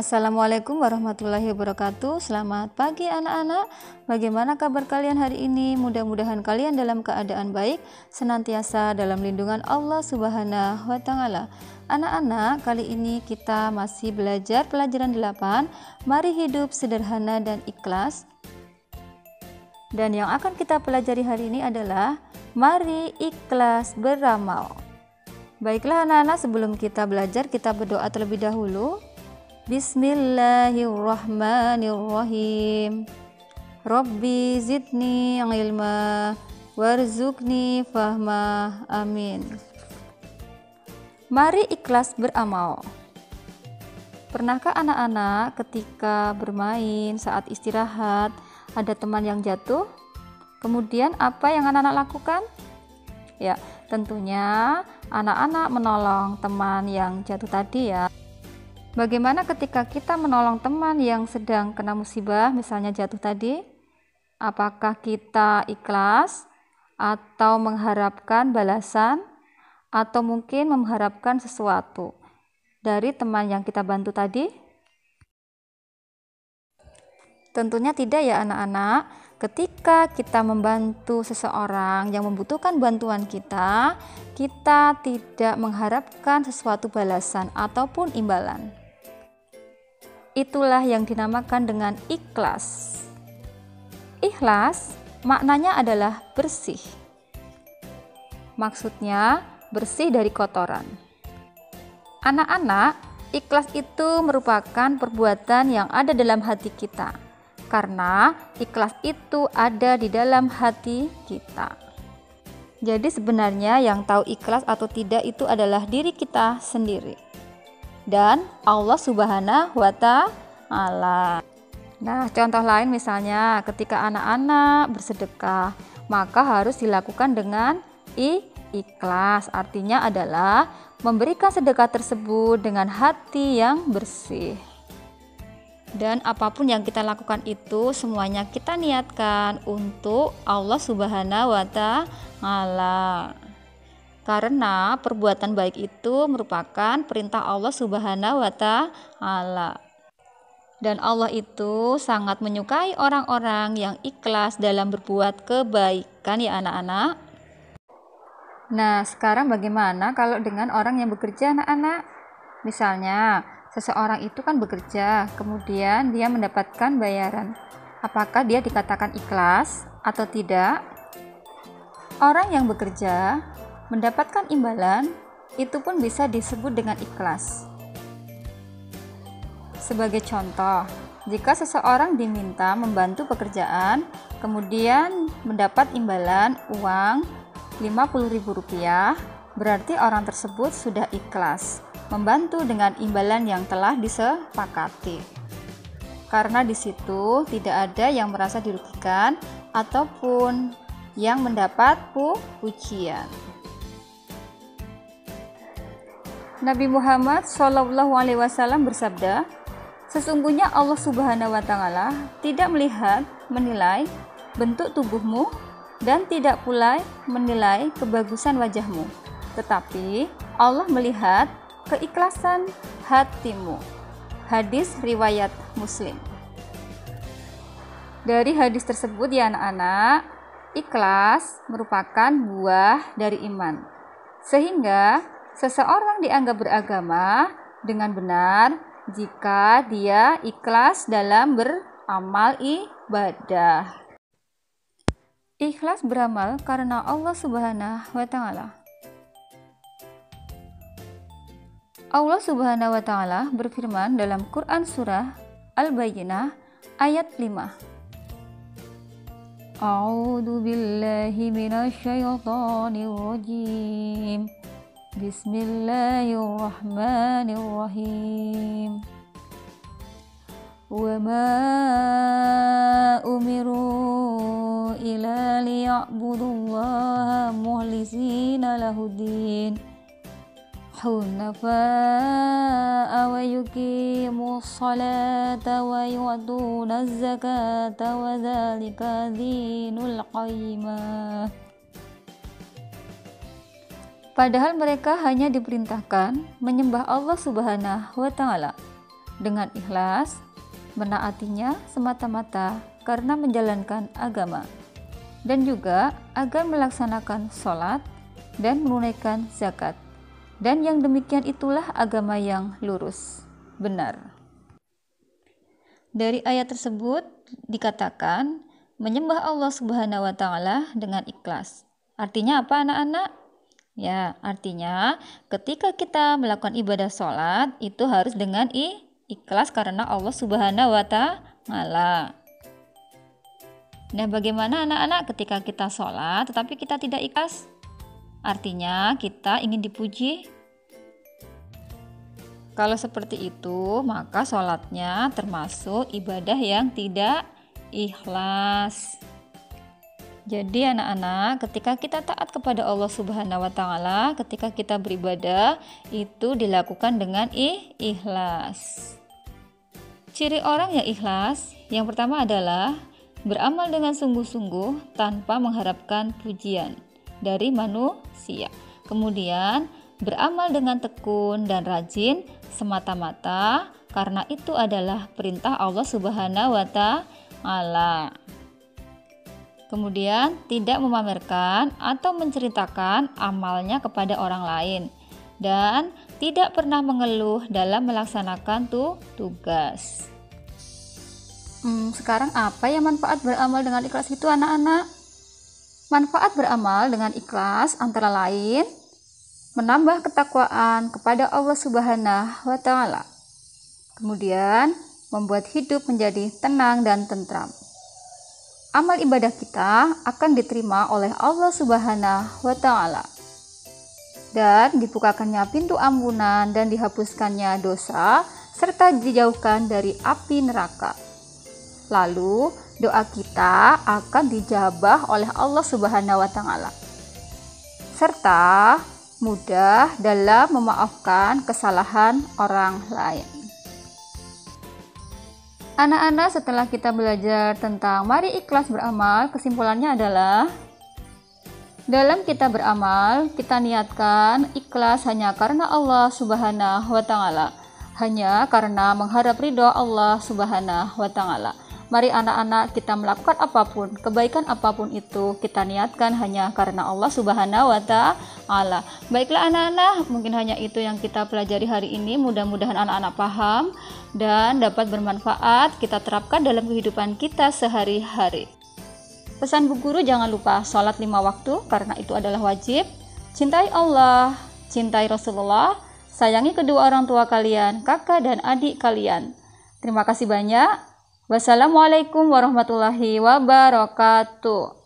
Assalamualaikum warahmatullahi wabarakatuh. Selamat pagi anak-anak. Bagaimana kabar kalian hari ini? Mudah-mudahan kalian dalam keadaan baik, senantiasa dalam lindungan Allah Subhanahu wa taala. Anak-anak, kali ini kita masih belajar pelajaran 8. Mari hidup sederhana dan ikhlas. Dan yang akan kita pelajari hari ini adalah mari ikhlas beramal. Baiklah anak-anak, sebelum kita belajar, kita berdoa terlebih dahulu. Bismillahirrahmanirrahim. Rabbi zidni ilma warzuqni fahma. Amin. Mari ikhlas beramal. Pernahkah anak-anak ketika bermain saat istirahat ada teman yang jatuh? Kemudian apa yang anak-anak lakukan? Ya, tentunya anak-anak menolong teman yang jatuh tadi ya. Bagaimana ketika kita menolong teman yang sedang kena musibah, misalnya jatuh tadi? Apakah kita ikhlas atau mengharapkan balasan atau mungkin mengharapkan sesuatu dari teman yang kita bantu tadi? Tentunya tidak ya anak-anak. Ketika kita membantu seseorang yang membutuhkan bantuan kita tidak mengharapkan sesuatu balasan ataupun imbalan. Itulah yang dinamakan dengan ikhlas. Ikhlas maknanya adalah bersih. Maksudnya bersih dari kotoran. Anak-anak, ikhlas itu merupakan perbuatan yang ada dalam hati kita. Karena ikhlas itu ada di dalam hati kita. Jadi sebenarnya yang tahu ikhlas atau tidak itu adalah diri kita sendiri dan Allah Subhanahu wa taala. Nah, contoh lain misalnya ketika anak-anak bersedekah, maka harus dilakukan dengan ikhlas. Artinya adalah memberikan sedekah tersebut dengan hati yang bersih. Dan apapun yang kita lakukan itu semuanya kita niatkan untuk Allah Subhanahu wa taala. Karena perbuatan baik itu merupakan perintah Allah Subhanahu wa taala. Dan Allah itu sangat menyukai orang-orang yang ikhlas dalam berbuat kebaikan ya anak-anak. Nah, sekarang bagaimana kalau dengan orang yang bekerja anak-anak? Misalnya, seseorang itu kan bekerja, kemudian dia mendapatkan bayaran. Apakah dia dikatakan ikhlas atau tidak? Orang yang bekerja mendapatkan imbalan, itu pun bisa disebut dengan ikhlas. Sebagai contoh, jika seseorang diminta membantu pekerjaan, kemudian mendapat imbalan uang Rp50.000, berarti orang tersebut sudah ikhlas membantu dengan imbalan yang telah disepakati. Karena di situ tidak ada yang merasa dirugikan ataupun yang mendapat pujian. Nabi Muhammad SAW bersabda, sesungguhnya Allah Subhanahu wa taala tidak menilai bentuk tubuhmu dan tidak pula menilai kebagusan wajahmu, tetapi Allah melihat keikhlasan hatimu. Hadis riwayat Muslim. Dari hadis tersebut ya anak-anak, ikhlas merupakan buah dari iman. Sehingga seseorang dianggap beragama dengan benar jika dia ikhlas dalam beramal ibadah. Ikhlas beramal karena Allah Subhanahu wa taala. Allah Subhanahu wa taala berfirman dalam Quran surah Al-Bayyinah ayat 5. A'udzu billahi minasyaitonir rajim. Bismillahirrahmanirrahim. Wa ma umiru illa liya'budullaha mukhlisina lahuddin hunafa'a wa yuqimus salata wa yu'tuna zakata wa dzalika dinul qayyimah. Padahal mereka hanya diperintahkan menyembah Allah Subhanahu wa taala dengan ikhlas, menaatinya semata-mata karena menjalankan agama, dan juga agar melaksanakan sholat dan menunaikan zakat. Dan yang demikian itulah agama yang lurus, benar. Dari ayat tersebut dikatakan menyembah Allah Subhanahu wa Ta'ala dengan ikhlas. Artinya apa, anak-anak? Ya, artinya ketika kita melakukan ibadah sholat itu harus dengan ikhlas karena Allah Subhanahu wa Ta'ala. Nah, bagaimana anak-anak ketika kita sholat tetapi kita tidak ikhlas? Artinya kita ingin dipuji. Kalau seperti itu, maka sholatnya termasuk ibadah yang tidak ikhlas. Jadi anak-anak, ketika kita taat kepada Allah Subhanahu wa Ta'ala, ketika kita beribadah, itu dilakukan dengan ikhlas. Ciri orang yang ikhlas, yang pertama adalah beramal dengan sungguh-sungguh tanpa mengharapkan pujian dari manusia. Kemudian beramal dengan tekun dan rajin semata-mata karena itu adalah perintah Allah Subhanahu wa Ta'ala. Kemudian tidak memamerkan atau menceritakan amalnya kepada orang lain dan tidak pernah mengeluh dalam melaksanakan tugas. Sekarang apa ya manfaat beramal dengan ikhlas itu, anak-anak? Manfaat beramal dengan ikhlas antara lain menambah ketakwaan kepada Allah Subhanahu wa Ta'ala. Kemudian membuat hidup menjadi tenang dan tentram. Amal ibadah kita akan diterima oleh Allah Subhanahu wa Ta'ala. Dan dibukakannya pintu ampunan dan dihapuskannya dosa serta dijauhkan dari api neraka. Lalu doa kita akan dijabah oleh Allah Subhanahu wa Ta'ala. Serta mudah dalam memaafkan kesalahan orang lain. Anak-anak, setelah kita belajar tentang mari ikhlas beramal, kesimpulannya adalah dalam kita beramal, kita niatkan ikhlas hanya karena Allah Subhanahu wa Ta'ala, hanya karena mengharap ridho Allah Subhanahu wa Ta'ala. Mari anak-anak, kita melakukan apapun, kebaikan apapun itu kita niatkan hanya karena Allah Subhanahu wa Ta'ala. Baiklah anak-anak, mungkin hanya itu yang kita pelajari hari ini. Mudah-mudahan anak-anak paham dan dapat bermanfaat kita terapkan dalam kehidupan kita sehari-hari. Pesan Bu Guru, jangan lupa sholat 5 waktu karena itu adalah wajib. Cintai Allah, cintai Rasulullah, sayangi kedua orang tua kalian, kakak dan adik kalian. Terima kasih banyak. Wassalamualaikum warahmatullahi wabarakatuh.